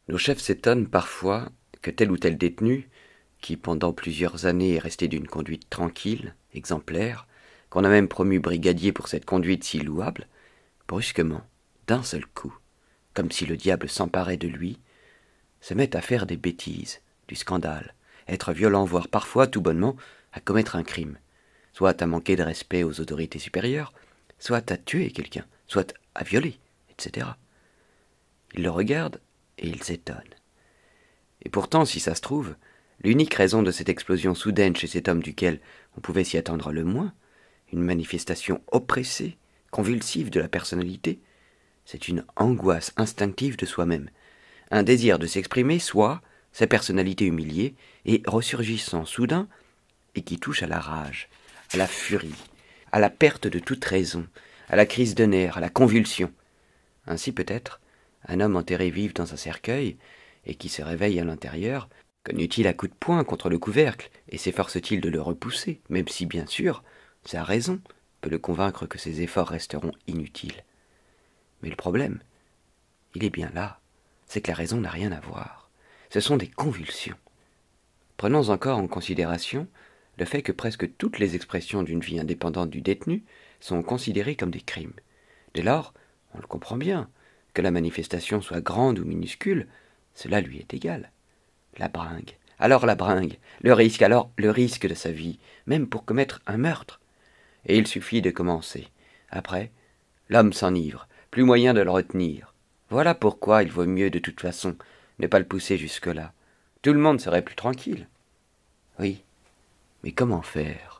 Nos chefs s'étonnent parfois que tel ou tel détenu, qui pendant plusieurs années est resté d'une conduite tranquille, exemplaire, qu'on a même promu brigadier pour cette conduite si louable, brusquement, d'un seul coup, comme si le diable s'emparait de lui, se mette à faire des bêtises, du scandale, être violent, voire parfois, tout bonnement, à commettre un crime, soit à manquer de respect aux autorités supérieures, soit à tuer quelqu'un, soit à violer, etc. Ils le regardent et ils s'étonnent. Et pourtant, si ça se trouve, l'unique raison de cette explosion soudaine chez cet homme duquel on pouvait s'y attendre le moins, une manifestation oppressée, convulsive de la personnalité, c'est une angoisse instinctive de soi-même, un désir de s'exprimer soi, sa personnalité humiliée, et ressurgissant soudain, et qui touche à la rage, à la furie, à la perte de toute raison, à la crise de nerfs, à la convulsion. Ainsi peut-être, un homme enterré vif dans un cercueil, et qui se réveille à l'intérieur, cogne-t-il à coups de poing contre le couvercle, et s'efforce-t-il de le repousser, même si, bien sûr, sa raison peut le convaincre que ses efforts resteront inutiles. Mais le problème, il est bien là, c'est que la raison n'a rien à voir. Ce sont des convulsions. Prenons encore en considération le fait que presque toutes les expressions d'une vie indépendante du détenu sont considérées comme des crimes. Dès lors, on le comprend bien, que la manifestation soit grande ou minuscule, cela lui est égal. La bringue, alors la bringue, le risque, alors le risque de sa vie, même pour commettre un meurtre. Et il suffit de commencer. Après, l'homme s'enivre, plus moyen de le retenir. Voilà pourquoi il vaut mieux de toute façon ne pas le pousser jusque-là. Tout le monde serait plus tranquille. Oui, mais comment faire ?